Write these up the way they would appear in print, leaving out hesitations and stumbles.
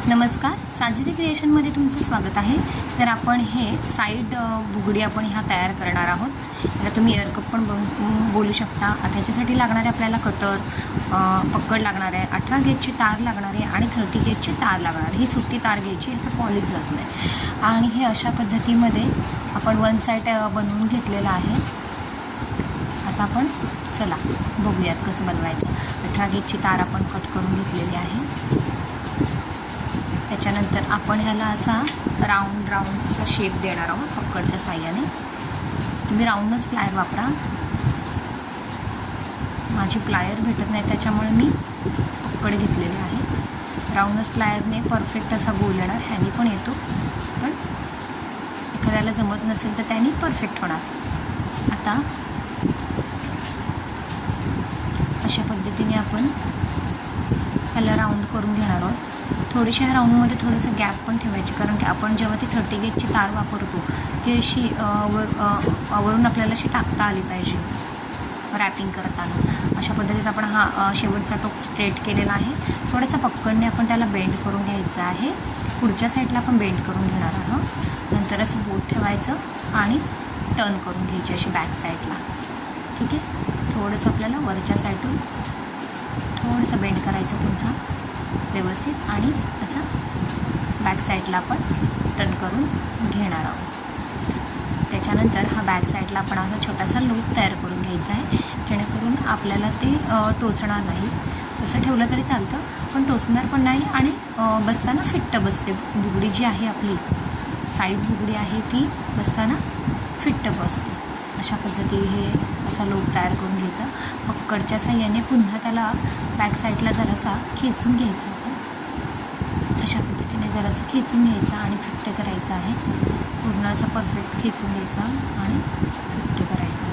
नमस्कार, साजिदी क्रिएशनमध्ये तुमचं स्वागत आहे। तर आपण हे साईड बुगडी आपण ह्या तयार करणार आहोत। तर तुम्ही एअरकप पण बोलू शकता। आता ह्याच्यासाठी लागणारे आपल्याला कटर, पकड लागणार आहे, 18 गेजची तार लागणार आहे आणि 30 गेजची तार लागणार आहे। ही सुट्टी तार घ्यायची, याचं पॉलिश जात नाही। आणि हे अशा पद्धतीमध्ये आपण वन साईड बनवून घेतलेलं आहे। आता आपण चला बघूयात कसं बनवायचं। 18 गेजची तार आपण कट करून घेतलेली आहे। त्याच्यानंतर आपण ह्याला असा राऊंड असा शेप देणार आहोत पकडच्या साह्याने। तुम्ही राऊंडच प्लायर वापरा। माझी प्लायर भेटत नाही त्याच्यामुळे मी पकड घेतलेली आहे। राऊंडच प्लायरने परफेक्ट असा गोल येणार, ह्यानी पण येतो, पण एखाद्याला जमत नसेल तर त्याने परफेक्ट होणार। आता अशा पद्धतीने आपण ह्याला राऊंड करून घेणार आहोत। थोडीशा ह्या राऊंडमध्ये थोडंसं गॅप पण ठेवायची, कारण की आपण जेव्हा ती 30 गेजची तार वापरतो ती अशी वरून आपल्याला अशी टाकता आली पाहिजे रॅपिंग करताना। अशा पद्धतीत आपण हा शेवटचा टोक स्ट्रेट केलेला आहे। थोडासा पक्कडने आपण त्याला बेंड करून घ्यायचं आहे। पुढच्या साईडला आपण बेंड करून घेणार आहोत। नंतर असं बोट ठेवायचं आणि टर्न करून घ्यायची अशी बॅक साईडला। ठीक आहे, थोडंसं आपल्याला वरच्या साईडून थोडंसं बेंड करायचं पुन्हा व्यवस्थित, आणि असं बॅक साईडला आपण टर्न करून घेणार आहोत। त्याच्यानंतर हा बॅक साईडला आपण असा छोटासा लूप तयार करून घ्यायचा आहे, जेणेकरून आपल्याला ते टोचणार नाही। तसं ठेवलं तरी चालतं, पण टोचणार पण नाही आणि बसताना फिट्ट बसते। बुगडी जी आहे आपली साईड बुगडी आहे ती बसताना फिट्ट बसते। अशा पद्धतीने हे असा लूप तयार करून घ्यायचा। पकडच्या साह्याने पुन्हा त्याला बॅक साईडला जरासा खेचून घ्यायचा आपण। अशा पद्धतीने जरासं खेचून घ्यायचा आणि फिट्ट करायचं आहे। पूर्ण असा परफेक्ट खेचून घ्यायचा आणि फिट्ट करायचा।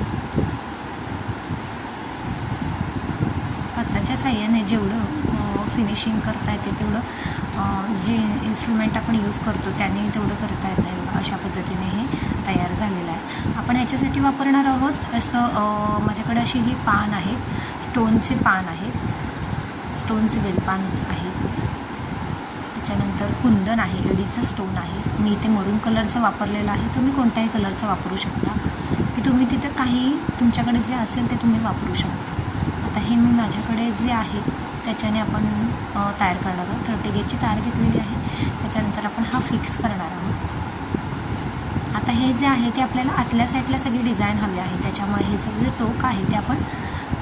हाताच्या साह्याने जेवढं फिनिशिंग करता येते तेवढं जे इन्स्ट्रुमेंट आपण यूज करतो त्याने तेवढं करता येत नाही। अशा पद्धतीने हे तयार झालेलं आहे। आपण ह्याच्यासाठी वापरणार आहोत असं माझ्याकडे अशी ही पान आहेत, स्टोनचे पान आहेत, स्टोनचे वेलपान्स आहेत। त्याच्यानंतर कुंदन आहे, एडीचं स्टोन आहे। मी इथे मरून कलरचं वापरलेलं आहे, तुम्ही कोणत्याही कलरचं वापरू शकता, की तुम्ही तिथं काही तुमच्याकडे जे असेल ते तुम्ही वापरू शकता। आता हे मी माझ्याकडे जे आहे त्याच्याने आपण तयार करणार आहोत। 30 गेजची तार घेतलेली आहे, त्याच्यानंतर आपण हा फिक्स करणार आहोत। आता हे जे आहे ते आपल्याला आतल्या साईडला सगळी डिझाईन हवी आहे, त्याच्यामुळे ह्याचं जे टोक आहे ते आपण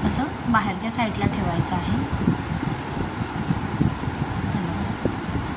असं बाहेरच्या साईडला ठेवायचं आहे।